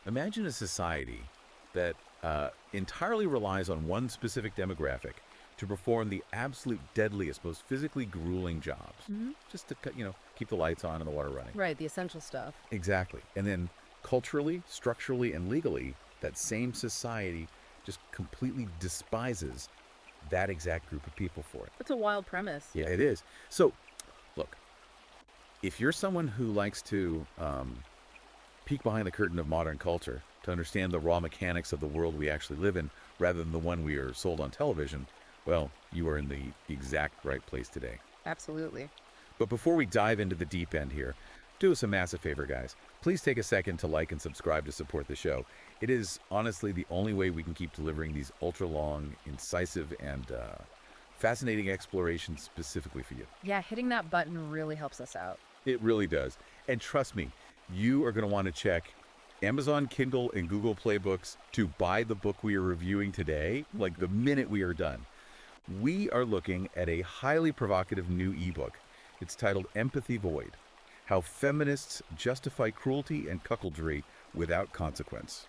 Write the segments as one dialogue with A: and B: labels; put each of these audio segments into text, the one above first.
A: Imagine a society that entirely relies on one specific demographic to perform the absolute deadliest, most physically grueling jobs, just to keep the lights on and the water running.
B: Right, the essential stuff.
A: Exactly. And then culturally, structurally, and legally, that same society just completely despises that exact group of people for it.
B: That's a wild premise.
A: Yeah, it is. So, look, if you're someone who likes to peek behind the curtain of modern culture to understand the raw mechanics of the world we actually live in rather than the one we are sold on television, well, you are in the exact right place today.
B: Absolutely.
A: But before we dive into the deep end here, do us a massive favor, guys. Please take a second to like and subscribe to support the show. It is honestly the only way we can keep delivering these ultra-long, incisive, and fascinating explorations specifically for you.
B: Yeah, hitting that button really helps us out.
A: It really does. And trust me, you are going to want to check Amazon Kindle and Google Play Books to buy the book we are reviewing today, like the minute we are done. We are looking at a highly provocative new ebook. It's titled Empathy Void: How Feminists Justify Cruelty and Cuckoldry Without Consequence.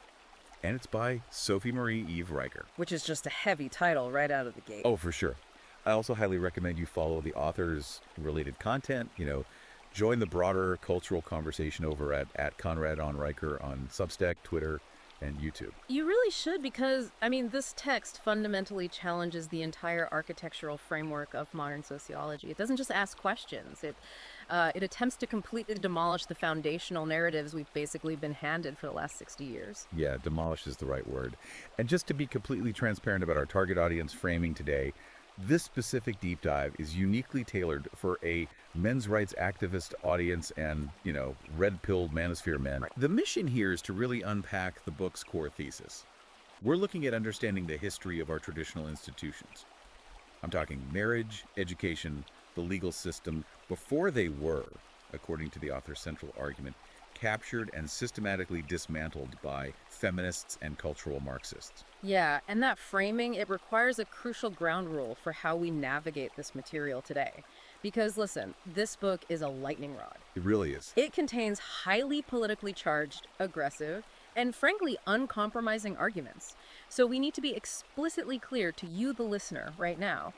A: And it's by Sophie Marie Eve Riker.
B: Which is just a heavy title right out of the gate.
A: Oh, for sure. I also highly recommend you follow the author's related content. Join the broader cultural conversation over at Conrad on Riker on Substack, Twitter, and YouTube.
B: You really should because, this text fundamentally challenges the entire architectural framework of modern sociology. It doesn't just ask questions. It attempts to completely demolish the foundational narratives we've basically been handed for the last 60 years.
A: Yeah, demolish is the right word. And just to be completely transparent about our target audience framing today, this specific deep dive is uniquely tailored for a men's rights activist audience and, red-pilled manosphere men. Right. The mission here is to really unpack the book's core thesis. We're looking at understanding the history of our traditional institutions. I'm talking marriage, education, the legal system, before they were, according to the author's central argument, captured and systematically dismantled by feminists and cultural Marxists.
B: Yeah, and that framing, it requires a crucial ground rule for how we navigate this material today. Because listen, this book is a lightning rod.
A: It really is.
B: It contains highly politically charged, aggressive, and frankly uncompromising arguments. So we need to be explicitly clear to you, the listener, right now.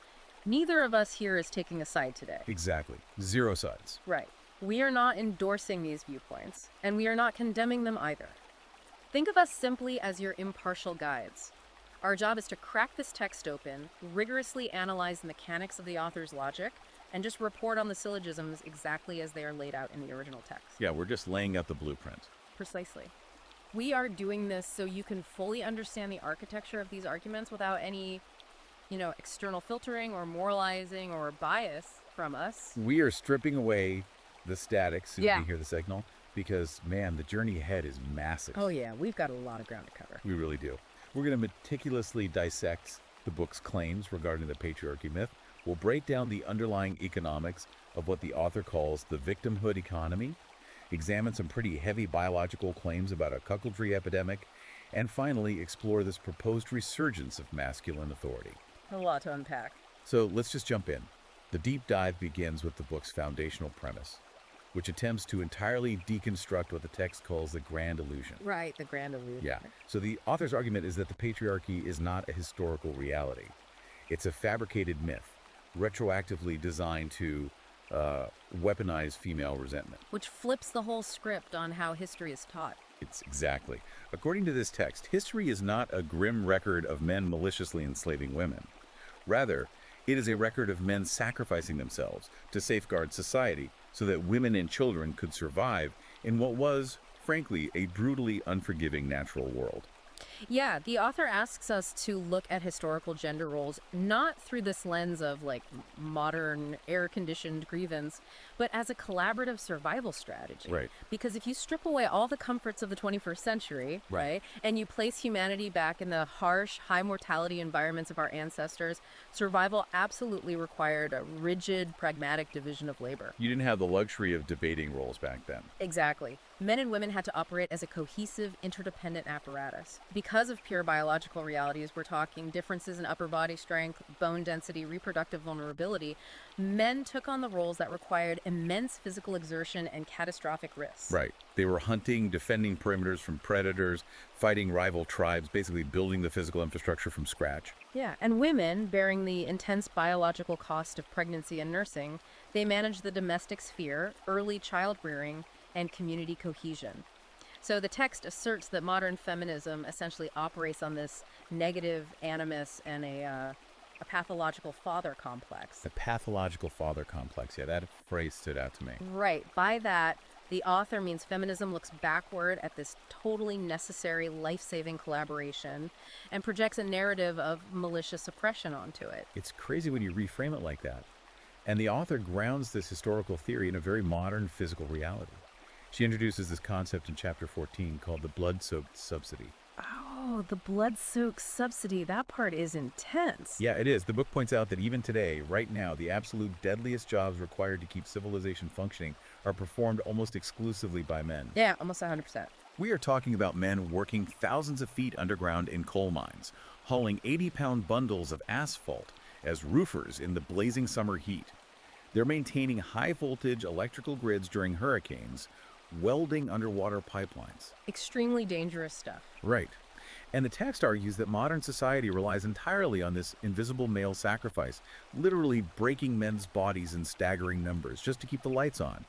B: Neither of us here is taking a side today.
A: Exactly. Zero sides.
B: Right. We are not endorsing these viewpoints, and we are not condemning them either. Think of us simply as your impartial guides. Our job is to crack this text open, rigorously analyze the mechanics of the author's logic, and just report on the syllogisms exactly as they are laid out in the original text.
A: Yeah, we're just laying out the blueprint.
B: Precisely. We are doing this so you can fully understand the architecture of these arguments without any, external filtering or moralizing or bias from us.
A: We are stripping away the static so you
B: Yeah.
A: can hear the signal because, man, the journey ahead is massive.
B: Oh yeah, we've got a lot of ground to cover.
A: We really do. We're going to meticulously dissect the book's claims regarding the patriarchy myth. We'll break down the underlying economics of what the author calls the victimhood economy, examine some pretty heavy biological claims about a cuckoldry epidemic, and finally explore this proposed resurgence of masculine authority.
B: A lot to unpack.
A: So let's just jump in. The deep dive begins with the book's foundational premise, which attempts to entirely deconstruct what the text calls the grand illusion.
B: Right, the grand illusion.
A: Yeah. So the author's argument is that the patriarchy is not a historical reality. It's a fabricated myth, retroactively designed to weaponize female resentment.
B: Which flips the whole script on how history is taught.
A: It's exactly. According to this text, history is not a grim record of men maliciously enslaving women. Rather, it is a record of men sacrificing themselves to safeguard society so that women and children could survive in what was, frankly, a brutally unforgiving natural world.
B: Yeah, the author asks us to look at historical gender roles not through this lens of modern air-conditioned grievance, but as a collaborative survival strategy.
A: Right.
B: Because if you strip away all the comforts of the 21st century, right, and you place humanity back in the harsh, high mortality environments of our ancestors, survival absolutely required a rigid, pragmatic division of labor.
A: You didn't have the luxury of debating roles back then.
B: Exactly. Men and women had to operate as a cohesive, interdependent apparatus. Because of pure biological realities, we're talking differences in upper body strength, bone density, reproductive vulnerability, men took on the roles that required immense physical exertion and catastrophic risks.
A: Right. They were hunting, defending perimeters from predators, fighting rival tribes, basically building the physical infrastructure from scratch.
B: Yeah, and women, bearing the intense biological cost of pregnancy and nursing, they managed the domestic sphere, early child rearing, and community cohesion. So the text asserts that modern feminism essentially operates on this negative animus and a pathological father complex.
A: The pathological father complex. Yeah, that phrase stood out to me.
B: Right. By that, the author means feminism looks backward at this totally necessary, life-saving collaboration and projects a narrative of malicious oppression onto it.
A: It's crazy when you reframe it like that. And the author grounds this historical theory in a very modern physical reality. She introduces this concept in chapter 14 called the blood-soaked subsidy.
B: Oh, the blood-soaked subsidy. That part is intense.
A: Yeah, it is. The book points out that even today, right now, the absolute deadliest jobs required to keep civilization functioning are performed almost exclusively by men.
B: Yeah, almost 100%.
A: We are talking about men working thousands of feet underground in coal mines, hauling 80-pound bundles of asphalt as roofers in the blazing summer heat. They're maintaining high-voltage electrical grids during hurricanes, welding underwater pipelines.
B: Extremely dangerous stuff.
A: Right. And the text argues that modern society relies entirely on this invisible male sacrifice, literally breaking men's bodies in staggering numbers just to keep the lights on.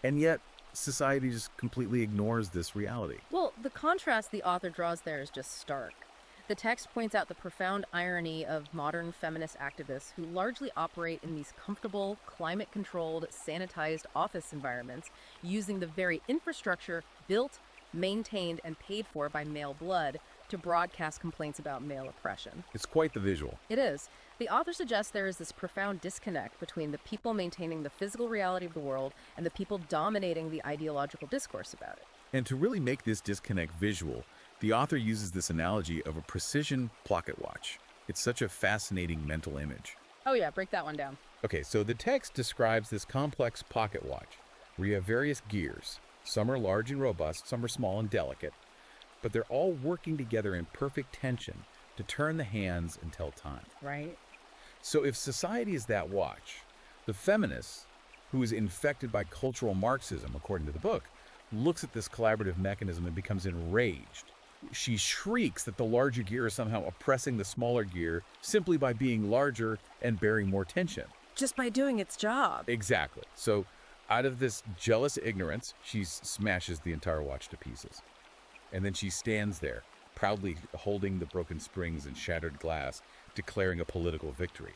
A: And yet, society just completely ignores this reality.
B: Well, the contrast the author draws there is just stark. The text points out the profound irony of modern feminist activists who largely operate in these comfortable, climate-controlled, sanitized office environments using the very infrastructure built, maintained, and paid for by male blood to broadcast complaints about male oppression.
A: It's quite the visual.
B: It is. The author suggests there is this profound disconnect between the people maintaining the physical reality of the world and the people dominating the ideological discourse about it.
A: And to really make this disconnect visual, the author uses this analogy of a precision pocket watch. It's such a fascinating mental image.
B: Oh yeah, break that one down.
A: Okay, so the text describes this complex pocket watch where you have various gears. Some are large and robust, some are small and delicate, but they're all working together in perfect tension to turn the hands and tell time.
B: Right?
A: So if society is that watch, the feminist, who is infected by cultural Marxism, according to the book, looks at this collaborative mechanism and becomes enraged. She shrieks that the larger gear is somehow oppressing the smaller gear simply by being larger and bearing more tension.
B: Just by doing its job.
A: Exactly. So out of this jealous ignorance, she smashes the entire watch to pieces. And then she stands there, proudly holding the broken springs and shattered glass, declaring a political victory.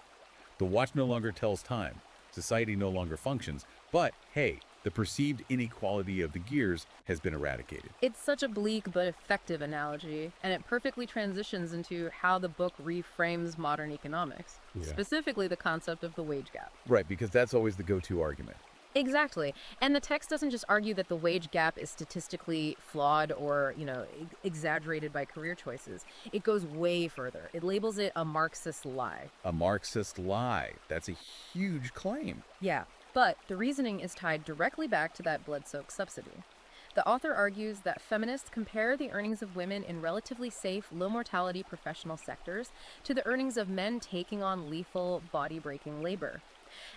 A: The watch no longer tells time. Society no longer functions. But, hey, the perceived inequality of the gears has been eradicated.
B: It's such a bleak but effective analogy, and it perfectly transitions into how the book reframes modern economics, specifically the concept of the wage gap.
A: Right, because that's always the go-to argument.
B: Exactly. And the text doesn't just argue that the wage gap is statistically flawed or, exaggerated by career choices. It goes way further. It labels it a Marxist lie.
A: A Marxist lie. That's a huge claim.
B: Yeah, but the reasoning is tied directly back to that blood-soaked subsidy. The author argues that feminists compare the earnings of women in relatively safe, low-mortality professional sectors to the earnings of men taking on lethal, body-breaking labor.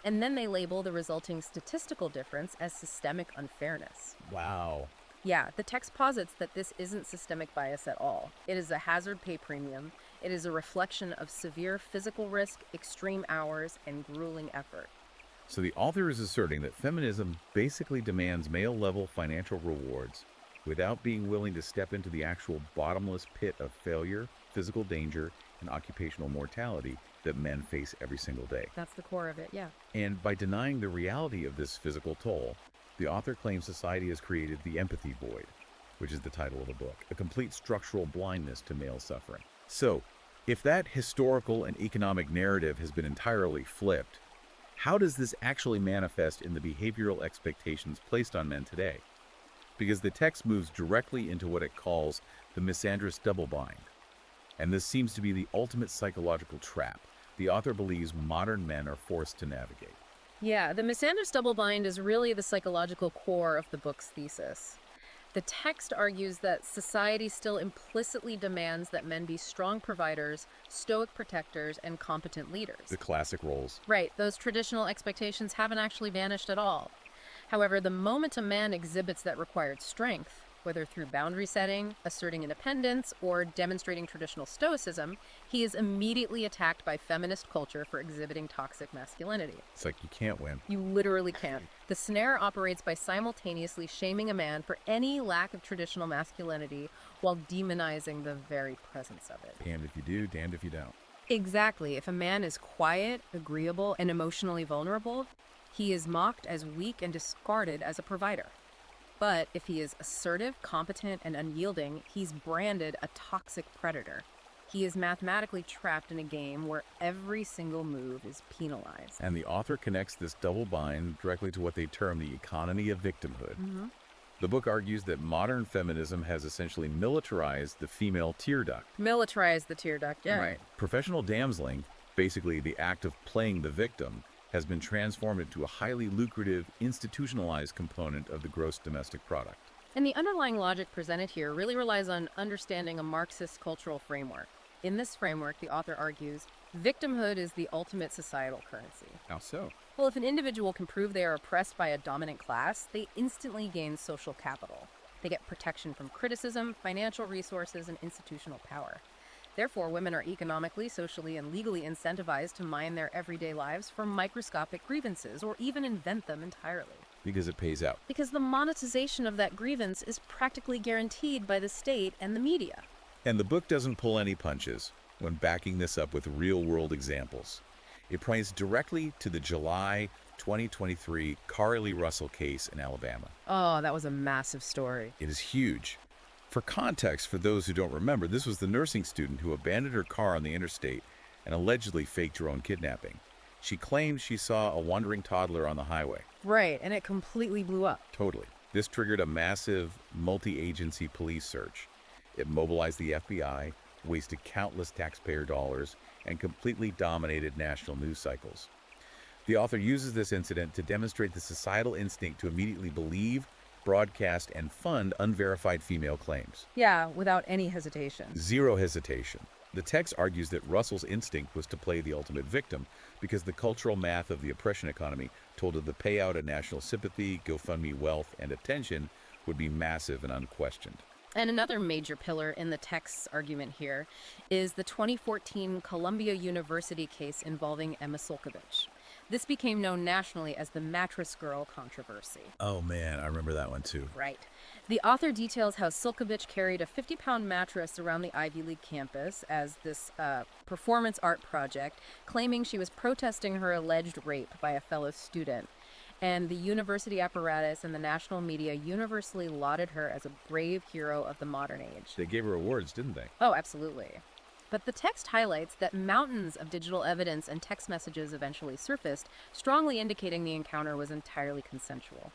B: And then they label the resulting statistical difference as systemic unfairness.
A: Wow.
B: Yeah, the text posits that this isn't systemic bias at all. It is a hazard pay premium. It is a reflection of severe physical risk, extreme hours, and grueling effort.
A: So the author is asserting that feminism basically demands male-level financial rewards without being willing to step into the actual bottomless pit of failure, physical danger, and occupational mortality that men face every single day.
B: That's the core of it, yeah.
A: And by denying the reality of this physical toll, the author claims society has created the empathy void, which is the title of the book, a complete structural blindness to male suffering. So, if that historical and economic narrative has been entirely flipped, how does this actually manifest in the behavioral expectations placed on men today? Because the text moves directly into what it calls the misandrous double-bind. And this seems to be the ultimate psychological trap the author believes modern men are forced to navigate.
B: Yeah, the misandrous double-bind is really the psychological core of the book's thesis. The text argues that society still implicitly demands that men be strong providers, stoic protectors, and competent leaders.
A: The classic roles.
B: Right, those traditional expectations haven't actually vanished at all. However, the moment a man exhibits that required strength, whether through boundary setting, asserting independence, or demonstrating traditional stoicism, he is immediately attacked by feminist culture for exhibiting toxic masculinity.
A: It's like you can't win.
B: You literally can't. The snare operates by simultaneously shaming a man for any lack of traditional masculinity while demonizing the very presence of it.
A: Damned if you do, damned if you don't.
B: Exactly. If a man is quiet, agreeable, and emotionally vulnerable, he is mocked as weak and discarded as a provider. But if he is assertive, competent, and unyielding, he's branded a toxic predator. He is mathematically trapped in a game where every single move is penalized.
A: And the author connects this double bind directly to what they term the economy of victimhood. The book argues that modern feminism has essentially militarized the female tear duct.
B: Militarize the tear duct, yeah.
A: Right. Professional damseling, basically the act of playing the victim, has been transformed into a highly lucrative, institutionalized component of the gross domestic product.
B: And the underlying logic presented here really relies on understanding a Marxist cultural framework. In this framework, the author argues, victimhood is the ultimate societal currency.
A: How so?
B: Well, if an individual can prove they are oppressed by a dominant class, they instantly gain social capital. They get protection from criticism, financial resources, and institutional power. Therefore, women are economically, socially, and legally incentivized to mine their everyday lives for microscopic grievances or even invent them entirely.
A: Because it pays out.
B: Because the monetization of that grievance is practically guaranteed by the state and the media.
A: And the book doesn't pull any punches when backing this up with real-world examples. It points directly to the July 2023 Carly Russell case in Alabama.
B: Oh, that was a massive story.
A: It is huge. For context, for those who don't remember, this was the nursing student who abandoned her car on the interstate and allegedly faked her own kidnapping. She claimed she saw a wandering toddler on the highway.
B: Right, and it completely blew up.
A: Totally. This triggered a massive multi-agency police search. It mobilized the FBI, wasted countless taxpayer dollars, and completely dominated national news cycles. The author uses this incident to demonstrate the societal instinct to immediately believe, broadcast, and fund unverified female claims.
B: Yeah, without any hesitation.
A: Zero hesitation. The text argues that Russell's instinct was to play the ultimate victim because the cultural math of the oppression economy told her the payout of national sympathy, GoFundMe wealth, and attention would be massive and unquestioned.
B: And another major pillar in the text's argument here is the 2014 Columbia University case involving Emma Sulkovich. This became known nationally as the Mattress Girl controversy.
A: Oh man, I remember that one too.
B: Right. The author details how Sulkovich carried a 50-pound mattress around the Ivy League campus as this performance art project, claiming she was protesting her alleged rape by a fellow student. And the university apparatus and the national media universally lauded her as a brave hero of the modern age.
A: They gave her awards, didn't they?
B: Oh, absolutely. But the text highlights that mountains of digital evidence and text messages eventually surfaced, strongly indicating the encounter was entirely consensual.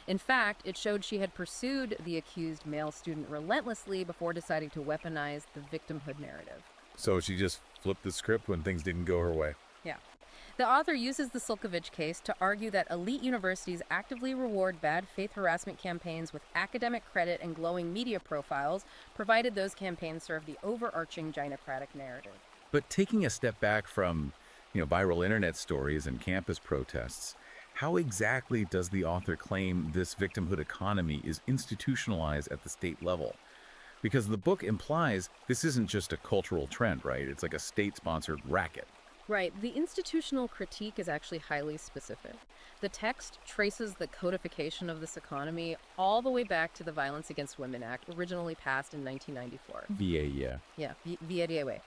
B: In fact, it showed she had pursued the accused male student relentlessly before deciding to weaponize the victimhood narrative.
A: So she just flipped the script when things didn't go her way.
B: Yeah. The author uses the Sulkovich case to argue that elite universities actively reward bad faith harassment campaigns with academic credit and glowing media profiles, provided those campaigns serve the overarching gynocratic narrative.
A: But taking a step back from, viral internet stories and campus protests, how exactly does the author claim this victimhood economy is institutionalized at the state level? Because the book implies this isn't just a cultural trend, right? It's like a state-sponsored racket.
B: Right. The institutional critique is actually highly specific. The text traces the codification of this economy all the way back to the Violence Against Women Act, originally passed in 1994.
A: VA, yeah.
B: Yeah, VADAW.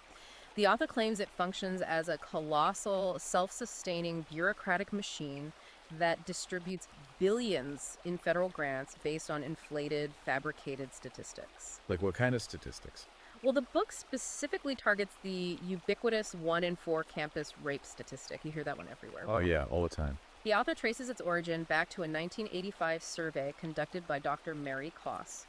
B: The author claims it functions as a colossal, self-sustaining bureaucratic machine that distributes billions in federal grants based on inflated, fabricated statistics.
A: Like what kind of statistics?
B: Well, the book specifically targets the ubiquitous 1 in 4 campus rape statistic. You hear that one everywhere.
A: Oh, yeah, all the time.
B: The author traces its origin back to a 1985 survey conducted by Dr. Mary Koss.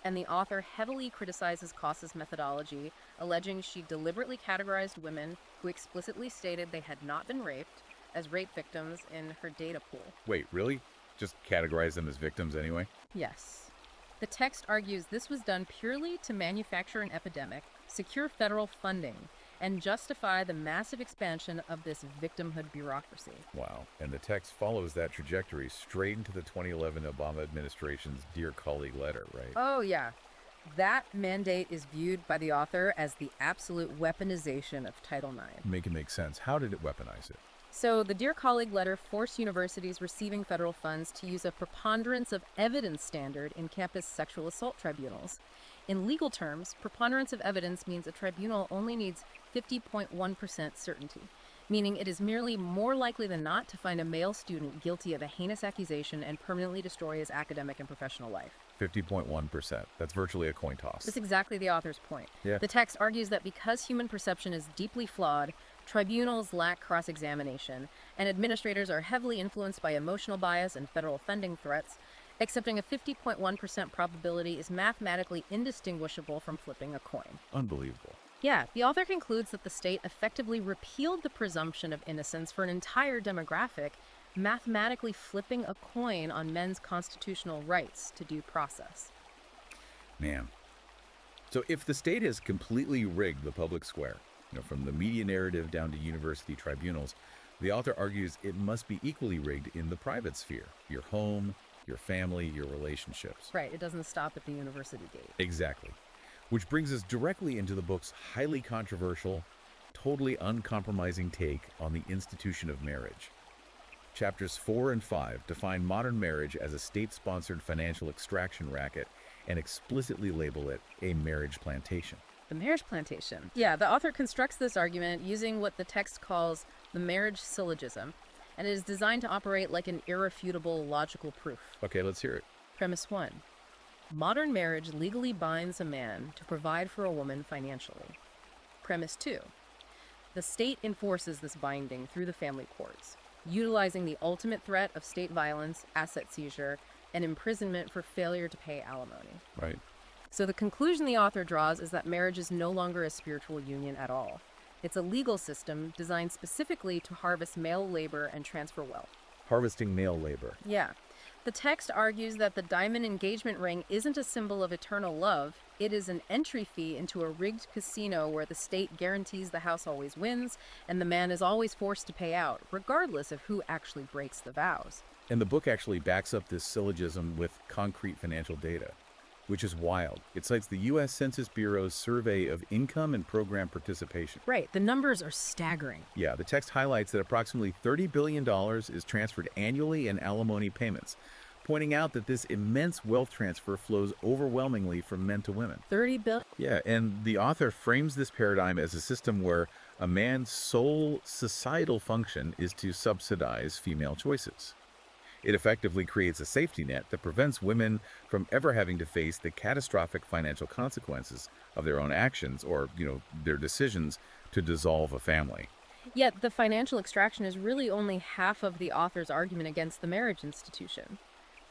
B: And the author heavily criticizes Koss's methodology, alleging she deliberately categorized women who explicitly stated they had not been raped as rape victims in her data pool.
A: Wait, really? Just categorize them as victims anyway?
B: Yes. The text argues this was done purely to manufacture an epidemic, secure federal funding, and justify the massive expansion of this victimhood bureaucracy.
A: Wow. And the text follows that trajectory straight into the 2011 Obama administration's Dear Colleague letter, right?
B: Oh, yeah. That mandate is viewed by the author as the absolute weaponization of Title IX.
A: Make it make sense. How did it weaponize it?
B: So, the Dear Colleague letter forced universities receiving federal funds to use a preponderance of evidence standard in campus sexual assault tribunals. In legal terms, preponderance of evidence means a tribunal only needs 50.1% certainty, meaning it is merely more likely than not to find a male student guilty of a heinous accusation and permanently destroy his academic and professional life.
A: 50.1%. That's virtually a coin toss.
B: That's exactly the author's point.
A: Yeah.
B: The text argues that because human perception is deeply flawed, tribunals lack cross-examination, and administrators are heavily influenced by emotional bias and federal funding threats, accepting a 50.1% probability is mathematically indistinguishable from flipping a coin.
A: Unbelievable.
B: Yeah, the author concludes that the state effectively repealed the presumption of innocence for an entire demographic, mathematically flipping a coin on men's constitutional rights to due process.
A: Man. So if the state has completely rigged the public square, from the media narrative down to university tribunals, the author argues it must be equally rigged in the private sphere, your home, your family, your relationships.
B: Right, it doesn't stop at the university gate.
A: Exactly. Which brings us directly into the book's highly controversial, totally uncompromising take on the institution of marriage. Chapters 4 and 5 define modern marriage as a state-sponsored financial extraction racket and explicitly label it a marriage plantation.
B: The marriage plantation. Yeah, the author constructs this argument using what the text calls the marriage syllogism, and it is designed to operate like an irrefutable logical proof.
A: Okay, let's hear it.
B: Premise 1. Modern marriage legally binds a man to provide for a woman financially. Premise 2. The state enforces this binding through the family courts, utilizing the ultimate threat of state violence, asset seizure, and imprisonment for failure to pay alimony.
A: Right.
B: So the conclusion the author draws is that marriage is no longer a spiritual union at all. It's a legal system designed specifically to harvest male labor and transfer wealth.
A: Harvesting male labor.
B: Yeah. The text argues that the diamond engagement ring isn't a symbol of eternal love. It is an entry fee into a rigged casino where the state guarantees the house always wins and the man is always forced to pay out, regardless of who actually breaks the vows.
A: And the book actually backs up this syllogism with concrete financial data, which is wild. It cites the U.S. Census Bureau's survey of income and program participation.
B: Right, the numbers are staggering.
A: Yeah, the text highlights that approximately $30 billion is transferred annually in alimony payments, pointing out that this immense wealth transfer flows overwhelmingly from men to women.
B: 30 billion?
A: Yeah, and the author frames this paradigm as a system where a man's sole societal function is to subsidize female choices. It effectively creates a safety net that prevents women from ever having to face the catastrophic financial consequences of their own actions or, their decisions to dissolve a family.
B: Yet the financial extraction is really only half of the author's argument against the marriage institution.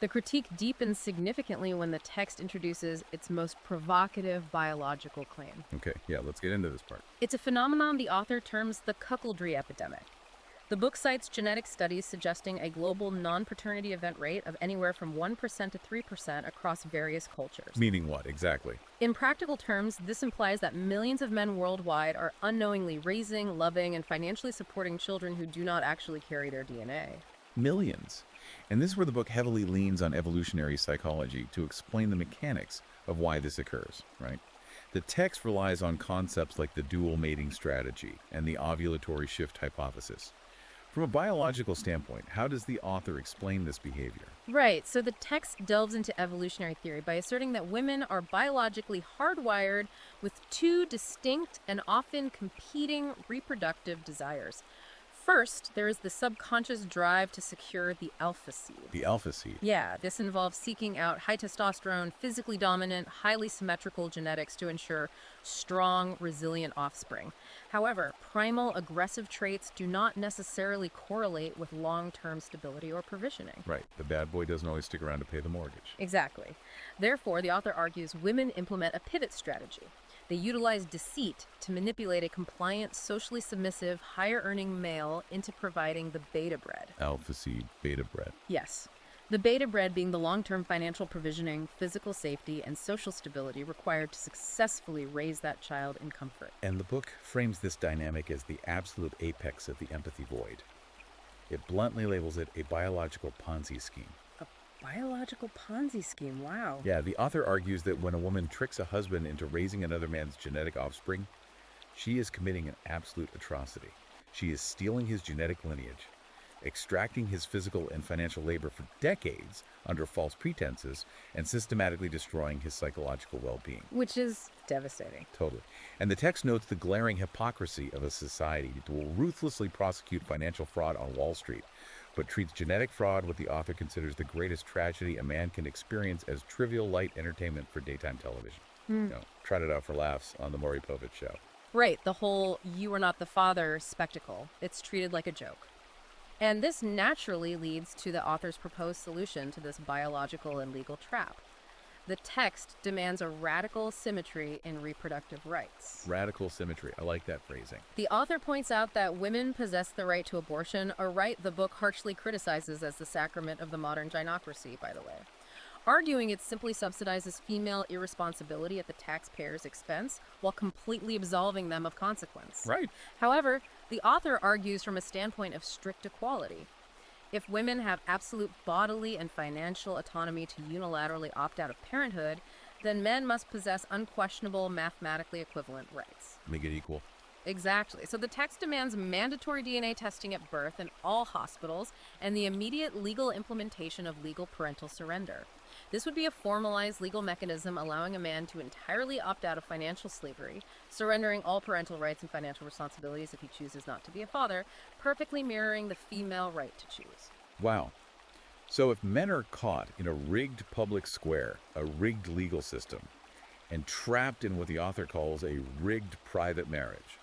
B: The critique deepens significantly when the text introduces its most provocative biological claim.
A: Okay, yeah, let's get into this part.
B: It's a phenomenon the author terms the cuckoldry epidemic. The book cites genetic studies suggesting a global non-paternity event rate of anywhere from 1% to 3% across various cultures.
A: Meaning what, exactly?
B: In practical terms, this implies that millions of men worldwide are unknowingly raising, loving, and financially supporting children who do not actually carry their DNA.
A: Millions. And this is where the book heavily leans on evolutionary psychology to explain the mechanics of why this occurs, right? The text relies on concepts like the dual mating strategy and the ovulatory shift hypothesis. From a biological standpoint, how does the author explain this behavior?
B: Right, so the text delves into evolutionary theory by asserting that women are biologically hardwired with two distinct and often competing reproductive desires. First, there is the subconscious drive to secure the alpha seed.
A: The alpha seed.
B: Yeah, this involves seeking out high testosterone, physically dominant, highly symmetrical genetics to ensure strong, resilient offspring. However, primal aggressive traits do not necessarily correlate with long-term stability or provisioning.
A: Right. The bad boy doesn't always stick around to pay the mortgage.
B: Exactly. Therefore, the author argues women implement a pivot strategy. They utilize deceit to manipulate a compliant, socially submissive, higher-earning male into providing the beta bread.
A: Alpha seed, beta bread.
B: Yes. The beta bread being the long-term financial provisioning, physical safety, and social stability required to successfully raise that child in comfort.
A: And the book frames this dynamic as the absolute apex of the empathy void. It bluntly labels it a biological Ponzi scheme.
B: A biological Ponzi scheme, wow.
A: Yeah, the author argues that when a woman tricks a husband into raising another man's genetic offspring, she is committing an absolute atrocity. She is stealing his genetic lineage, extracting his physical and financial labor for decades under false pretenses, and systematically destroying his psychological well-being.
B: Which is devastating.
A: Totally. And the text notes the glaring hypocrisy of a society that will ruthlessly prosecute financial fraud on Wall Street, but treats genetic fraud what the author considers the greatest tragedy a man can experience as trivial light entertainment for daytime television. Tried it out for laughs on the Maury Povich show.
B: Right, the whole "you are not the father" spectacle. It's treated like a joke. And this naturally leads to the author's proposed solution to this biological and legal trap. The text demands a radical symmetry in reproductive rights.
A: Radical symmetry. I like that phrasing.
B: The author points out that women possess the right to abortion, a right the book harshly criticizes as the sacrament of the modern gynocracy, by the way, arguing it simply subsidizes female irresponsibility at the taxpayer's expense while completely absolving them of consequence.
A: Right.
B: However, the author argues from a standpoint of strict equality. If women have absolute bodily and financial autonomy to unilaterally opt out of parenthood, then men must possess unquestionable, mathematically equivalent rights.
A: Make it equal.
B: Exactly. So the text demands mandatory DNA testing at birth in all hospitals and the immediate legal implementation of legal parental surrender. This would be a formalized legal mechanism allowing a man to entirely opt out of financial slavery, surrendering all parental rights and financial responsibilities if he chooses not to be a father, perfectly mirroring the female right to choose.
A: Wow. So if men are caught in a rigged public square, a rigged legal system, and trapped in what the author calls a rigged private marriage,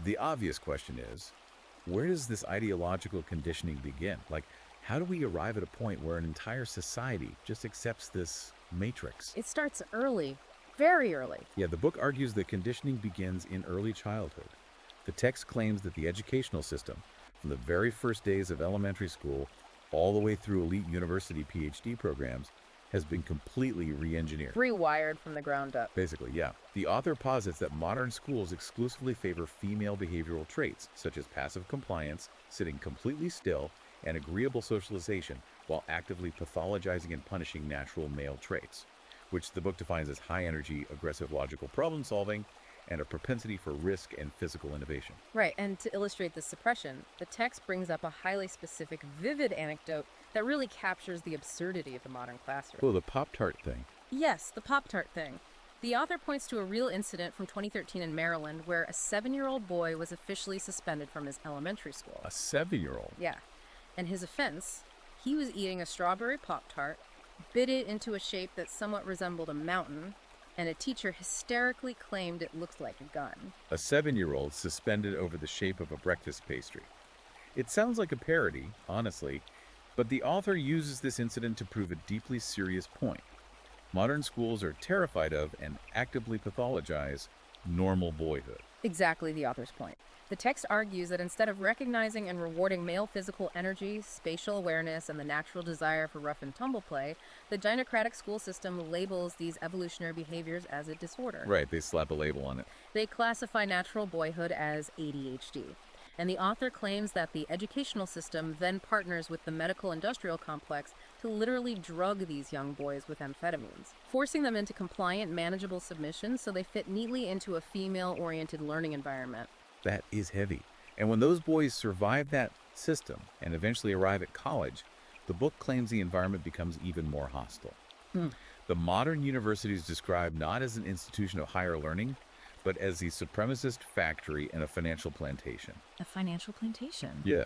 A: the obvious question is, where does this ideological conditioning begin? Like, how do we arrive at a point where an entire society just accepts this matrix?
B: It starts early, very early.
A: Yeah, the book argues that conditioning begins in early childhood. The text claims that the educational system, from the very first days of elementary school all the way through elite university PhD programs, has been completely re-engineered.
B: Rewired from the ground up.
A: Basically, yeah. The author posits that modern schools exclusively favor female behavioral traits, such as passive compliance, sitting completely still, and agreeable socialization, while actively pathologizing and punishing natural male traits, which the book defines as high-energy, aggressive logical problem-solving, and a propensity for risk and physical innovation.
B: Right, and to illustrate this suppression, the text brings up a highly specific, vivid anecdote that really captures the absurdity of the modern classroom.
A: Oh, the Pop-Tart thing.
B: Yes, the Pop-Tart thing. The author points to a real incident from 2013 in Maryland where a 7-year-old boy was officially suspended from his elementary school.
A: A 7-year-old?
B: Yeah. And his offense, he was eating a strawberry Pop-Tart, bit it into a shape that somewhat resembled a mountain, and a teacher hysterically claimed it looked like a gun.
A: A 7-year-old suspended over the shape of a breakfast pastry. It sounds like a parody, honestly, but the author uses this incident to prove a deeply serious point. Modern schools are terrified of and actively pathologize normal boyhood.
B: Exactly the author's point. The text argues that instead of recognizing and rewarding male physical energy, spatial awareness, and the natural desire for rough and tumble play, the gynocratic school system labels these evolutionary behaviors as a disorder.
A: Right, they slap a label on it.
B: They classify natural boyhood as ADHD. And the author claims that the educational system then partners with the medical industrial complex to literally drug these young boys with amphetamines, forcing them into compliant, manageable submission so they fit neatly into a female-oriented learning environment.
A: That is heavy. And when those boys survive that system and eventually arrive at college, the book claims the environment becomes even more hostile. The modern university is described not as an institution of higher learning, but as the supremacist factory and a financial plantation.
B: A financial plantation?
A: Yeah.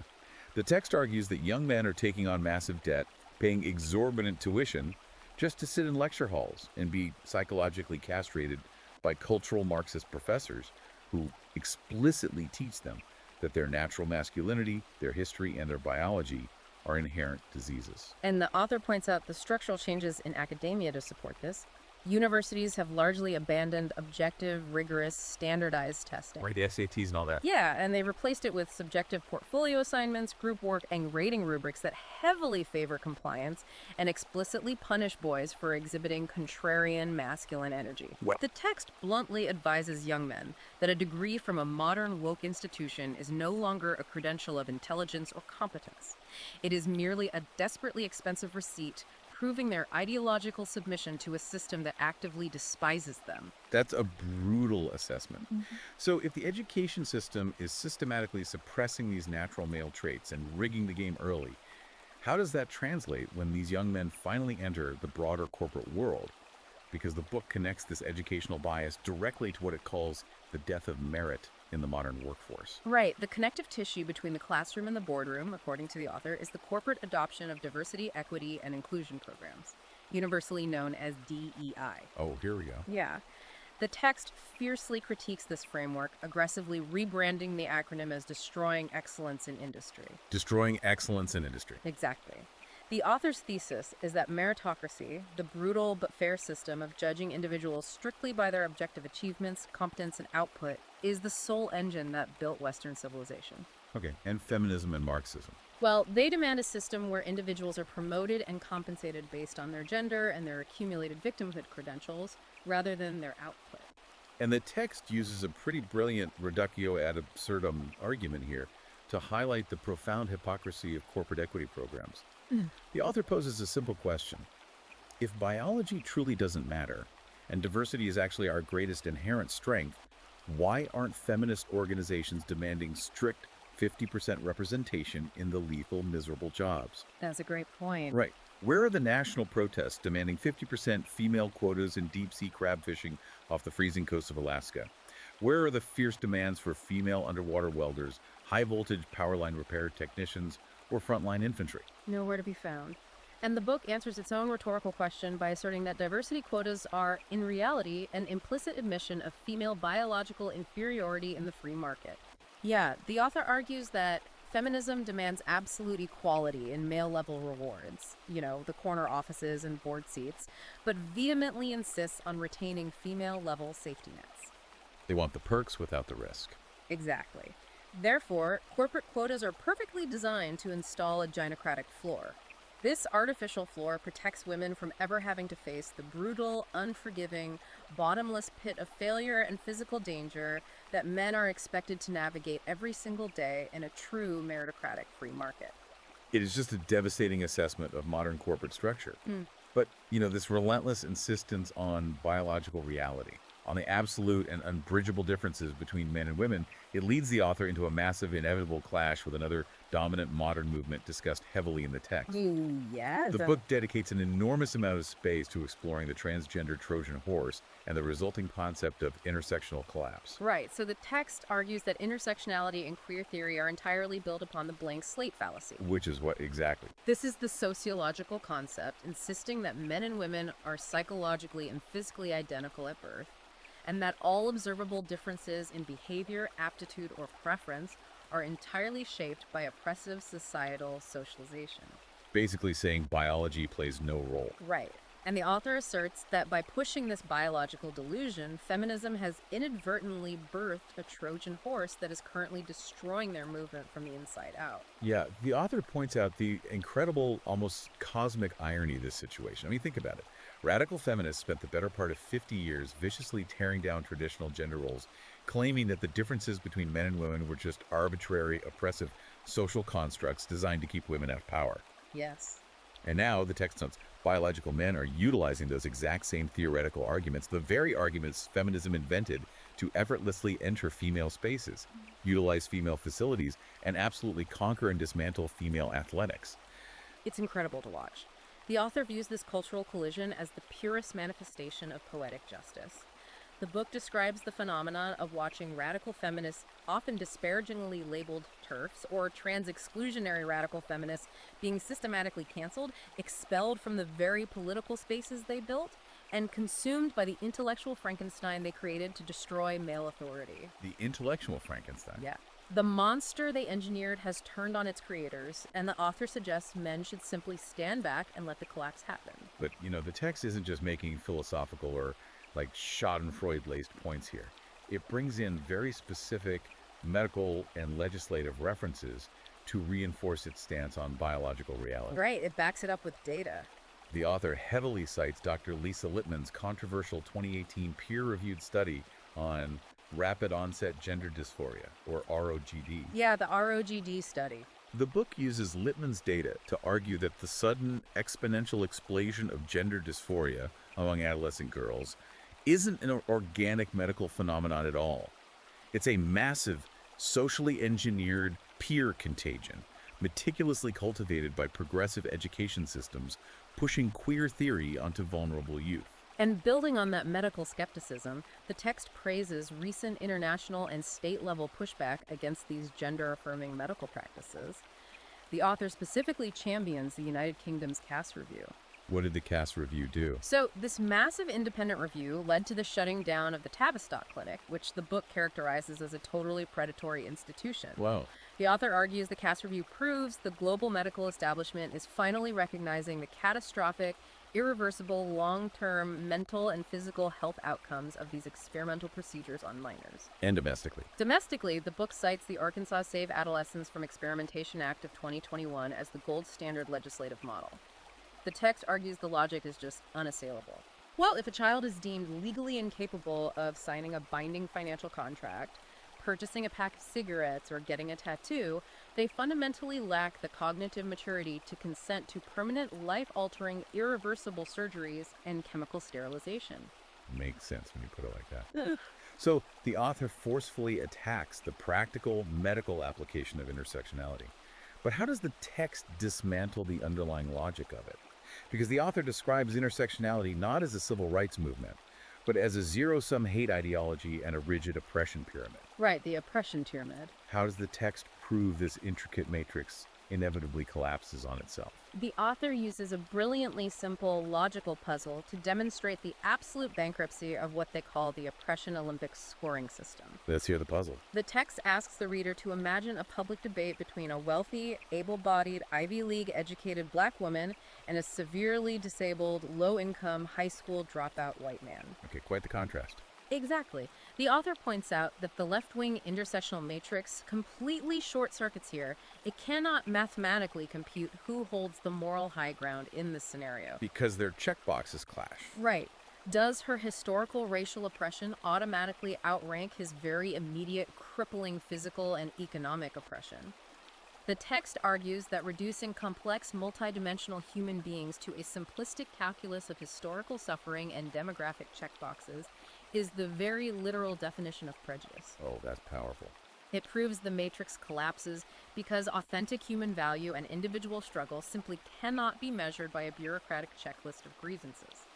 A: The text argues that young men are taking on massive debt, paying exorbitant tuition just to sit in lecture halls and be psychologically castrated by cultural Marxist professors who explicitly teach them that their natural masculinity, their history, and their biology are inherent diseases.
B: And the author points out the structural changes in academia to support this. Universities have largely abandoned objective, rigorous, standardized testing.
A: Right, the SATs and all that.
B: Yeah, and they replaced it with subjective portfolio assignments, group work, and rating rubrics that heavily favor compliance and explicitly punish boys for exhibiting contrarian masculine energy.
A: Well-
B: The text bluntly advises young men that a degree from a modern woke institution is no longer a credential of intelligence or competence. It is merely a desperately expensive receipt proving their ideological submission to a system that actively despises them.
A: That's a brutal assessment. So if the education system is systematically suppressing these natural male traits and rigging the game early, how does that translate when these young men finally enter the broader corporate world? Because the book connects this educational bias directly to what it calls the death of merit in the modern workforce.
B: Right. The connective tissue between the classroom and the boardroom, according to the author, is the corporate adoption of diversity, equity, and inclusion programs, universally known as DEI.
A: Oh, here we go.
B: Yeah. The text fiercely critiques this framework, aggressively rebranding the acronym as destroying excellence in industry.
A: Destroying excellence in industry.
B: Exactly. The author's thesis is that meritocracy, the brutal but fair system of judging individuals strictly by their objective achievements, competence, and output, is the sole engine that built Western civilization.
A: Okay, and feminism and Marxism.
B: Well, they demand a system where individuals are promoted and compensated based on their gender and their accumulated victimhood credentials, rather than their output.
A: And the text uses a pretty brilliant reductio ad absurdum argument here to highlight the profound hypocrisy of corporate equity programs. The author poses a simple question. If biology truly doesn't matter, and diversity is actually our greatest inherent strength, why aren't feminist organizations demanding strict 50% representation in the lethal, miserable jobs?
B: That's a great point.
A: Right. Where are the national protests demanding 50% female quotas in deep-sea crab fishing off the freezing coast of Alaska? Where are the fierce demands for female underwater welders, high-voltage power line repair technicians, or frontline infantry?
B: Nowhere to be found. And the book answers its own rhetorical question by asserting that diversity quotas are, in reality, an implicit admission of female biological inferiority in the free market. Yeah, the author argues that feminism demands absolute equality in male-level rewards, the corner offices and board seats, but vehemently insists on retaining female-level safety nets.
A: They want the perks without the risk.
B: Exactly. Therefore, corporate quotas are perfectly designed to install a gynocratic floor. This artificial floor protects women from ever having to face the brutal, unforgiving, bottomless pit of failure and physical danger that men are expected to navigate every single day in a true meritocratic free market.
A: It is just a devastating assessment of modern corporate structure. But, this relentless insistence on biological reality, on the absolute and unbridgeable differences between men and women, it leads the author into a massive, inevitable clash with another dominant modern movement discussed heavily in the text.
B: Yes.
A: The book dedicates an enormous amount of space to exploring the transgender Trojan horse and the resulting concept of intersectional collapse.
B: Right, so the text argues that intersectionality and queer theory are entirely built upon the blank slate fallacy.
A: Which is what exactly?
B: This is the sociological concept insisting that men and women are psychologically and physically identical at birth, and that all observable differences in behavior, aptitude, or preference are entirely shaped by oppressive societal socialization.
A: Basically saying biology plays no role.
B: Right. And the author asserts that by pushing this biological delusion, feminism has inadvertently birthed a Trojan horse that is currently destroying their movement from the inside out.
A: Yeah, the author points out the incredible, almost cosmic irony of this situation. I mean, think about it. Radical feminists spent the better part of 50 years viciously tearing down traditional gender roles, claiming that the differences between men and women were just arbitrary, oppressive social constructs designed to keep women out of power.
B: Yes.
A: And now the text notes biological men are utilizing those exact same theoretical arguments, the very arguments feminism invented to effortlessly enter female spaces, utilize female facilities, and absolutely conquer and dismantle female athletics.
B: It's incredible to watch. The author views this cultural collision as the purest manifestation of poetic justice. The book describes the phenomenon of watching radical feminists, often disparagingly labeled TERFs, or trans-exclusionary radical feminists, being systematically canceled, expelled from the very political spaces they built, and consumed by the intellectual Frankenstein they created to destroy male authority.
A: The intellectual Frankenstein.
B: Yeah. The monster they engineered has turned on its creators, and the author suggests men should simply stand back and let the collapse happen.
A: But, the text isn't just making philosophical or like Schadenfreude-laced points here. It brings in very specific medical and legislative references to reinforce its stance on biological reality.
B: Right, it backs it up with data.
A: The author heavily cites Dr. Lisa Lippman's controversial 2018 peer-reviewed study on rapid onset gender dysphoria, or ROGD.
B: Yeah, the ROGD study.
A: The book uses Lippman's data to argue that the sudden exponential explosion of gender dysphoria among adolescent girls isn't an organic medical phenomenon at all. It's a massive, socially engineered peer contagion, meticulously cultivated by progressive education systems pushing queer theory onto vulnerable youth.
B: And building on that medical skepticism, the text praises recent international and state-level pushback against these gender-affirming medical practices. The author specifically champions the United Kingdom's Cass Review.
A: What did the Cass Review do?
B: So, this massive independent review led to the shutting down of the Tavistock Clinic, which the book characterizes as a totally predatory institution.
A: Wow.
B: The author argues the Cass Review proves the global medical establishment is finally recognizing the catastrophic, irreversible, long-term mental and physical health outcomes of these experimental procedures on minors.
A: And domestically.
B: Domestically, the book cites the Arkansas Save Adolescents from Experimentation Act of 2021 as the gold standard legislative model. The text argues the logic is just unassailable. Well, if a child is deemed legally incapable of signing a binding financial contract, purchasing a pack of cigarettes, or getting a tattoo, they fundamentally lack the cognitive maturity to consent to permanent, life-altering, irreversible surgeries and chemical sterilization.
A: Makes sense when you put it like that. So the author forcefully attacks the practical medical application of intersectionality. But how does the text dismantle the underlying logic of it? Because the author describes intersectionality not as a civil rights movement, but as a zero-sum hate ideology and a rigid oppression pyramid.
B: Right, the oppression pyramid.
A: How does the text prove this intricate matrix inevitably collapses on itself?
B: The author uses a brilliantly simple, logical puzzle to demonstrate the absolute bankruptcy of what they call the oppression Olympics scoring system.
A: Let's hear the puzzle.
B: The text asks the reader to imagine a public debate between a wealthy, able-bodied, Ivy League-educated black woman and a severely disabled, low-income, high school dropout white man.
A: Okay, quite the contrast.
B: Exactly. The author points out that the left-wing intersectional matrix completely short-circuits here. It cannot mathematically compute who holds the moral high ground in this scenario.
A: Because their checkboxes clash.
B: Right. Does her historical racial oppression automatically outrank his very immediate, crippling physical and economic oppression? The text argues that reducing complex, multidimensional human beings to a simplistic calculus of historical suffering and demographic checkboxes is the very literal definition of prejudice.
A: Oh, that's powerful.
B: It proves the matrix collapses because authentic human value and individual struggle simply cannot be measured by a bureaucratic checklist of grievances.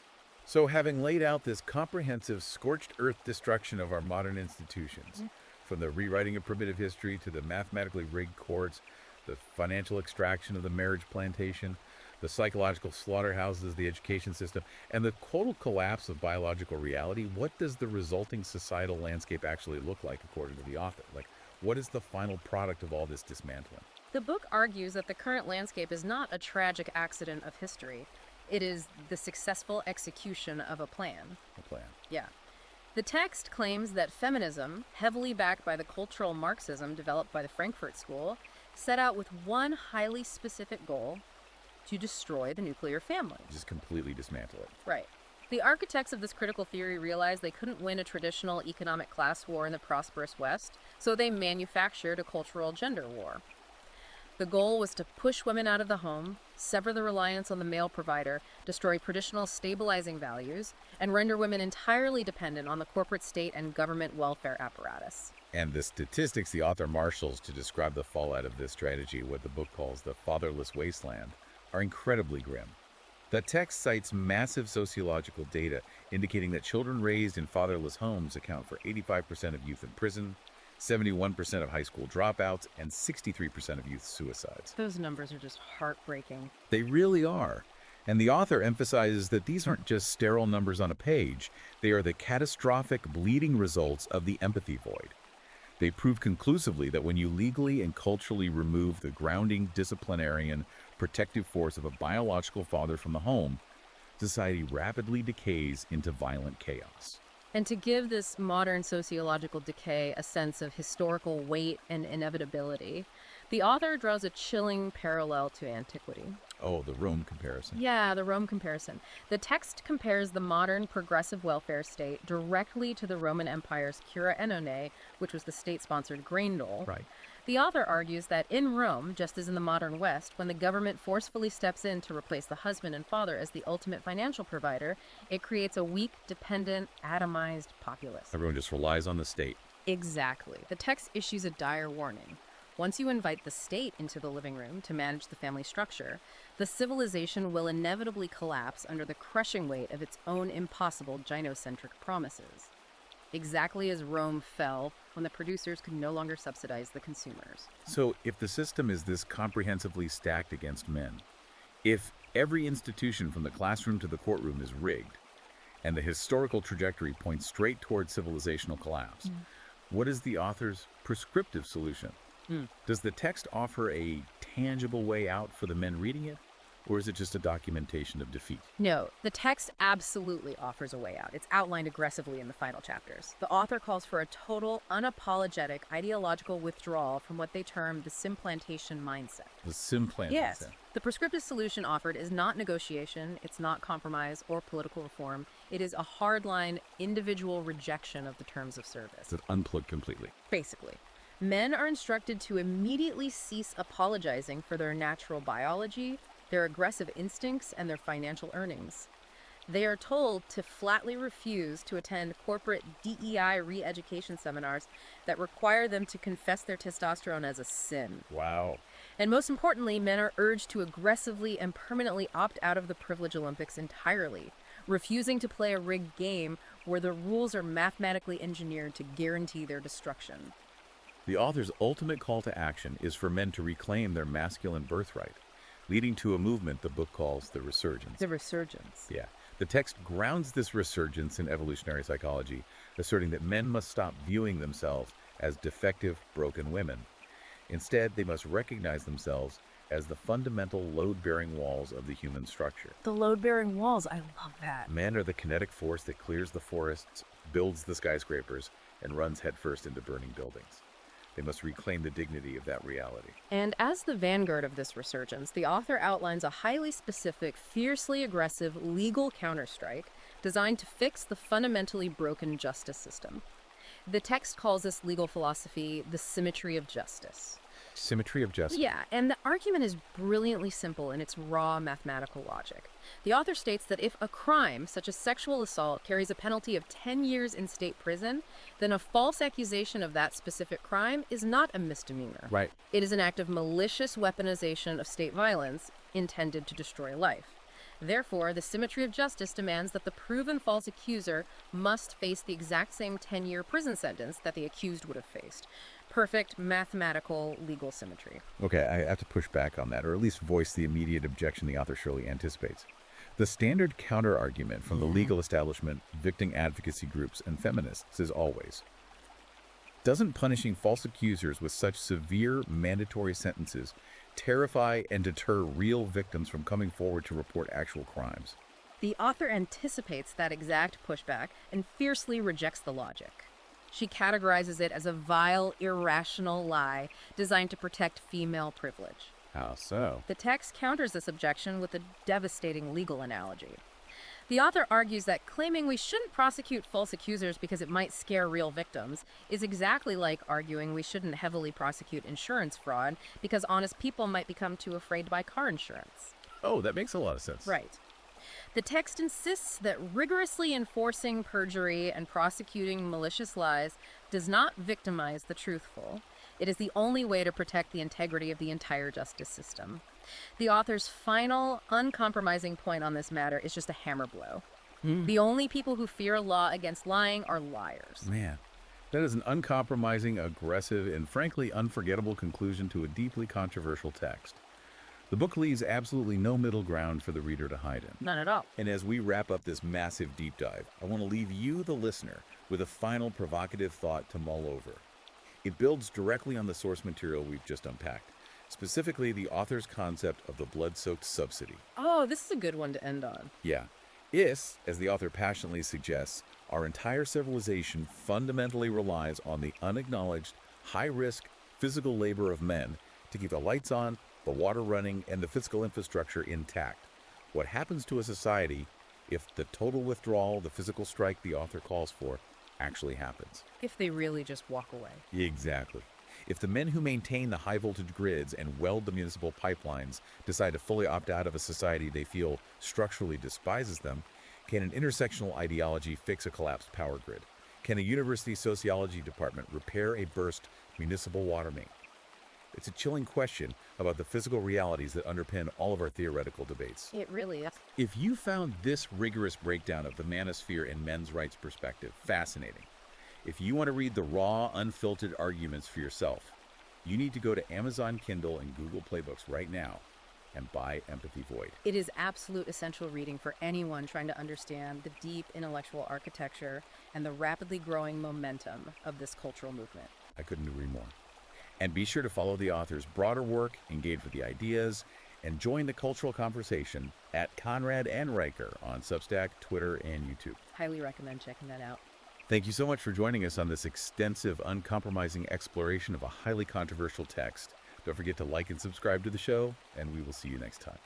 A: So having laid out this comprehensive scorched earth destruction of our modern institutions, from the rewriting of primitive history to the mathematically rigged courts, the financial extraction of the marriage plantation, the psychological slaughterhouses, the education system, and the total collapse of biological reality, what does the resulting societal landscape actually look like according to the author? Like, what is the final product of all this dismantling?
B: The book argues that the current landscape is not a tragic accident of history. It is the successful execution of a plan.
A: A plan.
B: Yeah. The text claims that feminism, heavily backed by the cultural Marxism developed by the Frankfurt School, set out with one highly specific goal: to destroy the nuclear family.
A: Just completely dismantle it.
B: Right. The architects of this critical theory realized they couldn't win a traditional economic class war in the prosperous West, so they manufactured a cultural gender war. The goal was to push women out of the home, sever the reliance on the male provider, destroy traditional stabilizing values, and render women entirely dependent on the corporate state and government welfare apparatus.
A: And the statistics the author marshals to describe the fallout of this strategy, what the book calls the fatherless wasteland, are incredibly grim. The text cites massive sociological data indicating that children raised in fatherless homes account for 85% of youth in prison, 71% of high school dropouts, and 63% of youth suicides.
B: Those numbers are just heartbreaking.
A: They really are. And the author emphasizes that these aren't just sterile numbers on a page. They are the catastrophic bleeding results of the empathy void. They prove conclusively that when you legally and culturally remove the grounding, disciplinarian, protective force of a biological father from the home, society rapidly decays into violent chaos.
B: And to give this modern sociological decay a sense of historical weight and inevitability, the author draws a chilling parallel to antiquity.
A: Oh, the Rome comparison.
B: Yeah, the Rome comparison. The text compares the modern progressive welfare state directly to the Roman Empire's cura annone, which was the state-sponsored grain dole.
A: Right.
B: The author argues that in Rome, just as in the modern West, when the government forcefully steps in to replace the husband and father as the ultimate financial provider, it creates a weak, dependent, atomized populace.
A: Everyone just relies on the state.
B: Exactly. The text issues a dire warning. Once you invite the state into the living room to manage the family structure, the civilization will inevitably collapse under the crushing weight of its own impossible gynocentric promises. Exactly as Rome fell when the producers could no longer subsidize the consumers.
A: So, if the system is this comprehensively stacked against men, if every institution from the classroom to the courtroom is rigged, and the historical trajectory points straight toward civilizational collapse, what is the author's prescriptive solution? Does the text offer a tangible way out for the men reading it, or is it just a documentation of defeat?
B: No, the text absolutely offers a way out. It's outlined aggressively in the final chapters. The author calls for a total, unapologetic ideological withdrawal from what they term the simplantation mindset.
A: The simplant.
B: Yes. The prescriptive solution offered is not negotiation, it's not compromise or political reform. It is a hardline, individual rejection of the terms of service.
A: It's unplugged completely.
B: Basically. Men are instructed to immediately cease apologizing for their natural biology, their aggressive instincts, and their financial earnings. They are told to flatly refuse to attend corporate DEI re-education seminars that require them to confess their testosterone as a sin.
A: Wow.
B: And most importantly, men are urged to aggressively and permanently opt out of the Privilege Olympics entirely, refusing to play a rigged game where the rules are mathematically engineered to guarantee their destruction.
A: The author's ultimate call to action is for men to reclaim their masculine birthright, leading to a movement the book calls the resurgence.
B: The resurgence.
A: Yeah. The text grounds this resurgence in evolutionary psychology, asserting that men must stop viewing themselves as defective, broken women. Instead, they must recognize themselves as the fundamental load-bearing walls of the human structure.
B: The load-bearing walls, I love that.
A: Men are the kinetic force that clears the forests, builds the skyscrapers, and runs headfirst into burning buildings. They must reclaim the dignity of that reality.
B: And as the vanguard of this resurgence, the author outlines a highly specific, fiercely aggressive legal counterstrike designed to fix the fundamentally broken justice system. The text calls this legal philosophy the symmetry of justice.
A: Symmetry of justice.
B: Yeah, and the argument is brilliantly simple in its raw mathematical logic. The author states that if a crime, such as sexual assault, carries a penalty of 10 years in state prison, then a false accusation of that specific crime is not a misdemeanor.
A: Right.
B: It is an act of malicious weaponization of state violence intended to destroy life. Therefore, the symmetry of justice demands that the proven false accuser must face the exact same 10-year prison sentence that the accused would have faced. Perfect mathematical legal symmetry.
A: Okay, I have to push back on that, or at least voice the immediate objection the author surely anticipates. The standard counter-argument from the legal establishment, victim advocacy groups, and feminists is always, doesn't punishing false accusers with such severe mandatory sentences terrify and deter real victims from coming forward to report actual crimes?
B: The author anticipates that exact pushback and fiercely rejects the logic. She categorizes it as a vile, irrational lie designed to protect female privilege.
A: How so?
B: The text counters this objection with a devastating legal analogy. The author argues that claiming we shouldn't prosecute false accusers because it might scare real victims is exactly like arguing we shouldn't heavily prosecute insurance fraud because honest people might become too afraid to buy car insurance.
A: Oh, that makes a lot of sense.
B: Right. The text insists that rigorously enforcing perjury and prosecuting malicious lies does not victimize the truthful. It is the only way to protect the integrity of the entire justice system. The author's final, uncompromising point on this matter is just a hammer blow. The only people who fear a law against lying are liars.
A: Man, that is an uncompromising, aggressive, and frankly unforgettable conclusion to a deeply controversial text. The book leaves absolutely no middle ground for the reader to hide in.
B: None at all.
A: And as we wrap up this massive deep dive, I want to leave you, the listener, with a final provocative thought to mull over. It builds directly on the source material we've just unpacked, specifically the author's concept of the blood-soaked subsidy.
B: Oh, this is a good one to end on.
A: Yeah. Is, as the author passionately suggests, our entire civilization fundamentally relies on the unacknowledged, high-risk physical labor of men to keep the lights on, the water running, and the physical infrastructure intact. What happens to a society if the total withdrawal, the physical strike the author calls for, actually happens?
B: If they really just walk away.
A: Exactly. If the men who maintain the high voltage grids and weld the municipal pipelines decide to fully opt out of a society they feel structurally despises them, can an intersectional ideology fix a collapsed power grid? Can a university sociology department repair a burst municipal water main? It's a chilling question about the physical realities that underpin all of our theoretical debates.
B: It really is.
A: If you found this rigorous breakdown of the manosphere and men's rights perspective fascinating, if you want to read the raw, unfiltered arguments for yourself, you need to go to Amazon Kindle and Google Playbooks right now and buy Empathy Void.
B: It is absolute essential reading for anyone trying to understand the deep intellectual architecture and the rapidly growing momentum of this cultural movement.
A: I couldn't agree more. And be sure to follow the author's broader work, engage with the ideas, and join the cultural conversation at Conrad and Riker on Substack, Twitter, and YouTube.
B: Highly recommend checking that out.
A: Thank you so much for joining us on this extensive, uncompromising exploration of a highly controversial text. Don't forget to like and subscribe to the show, and we will see you next time.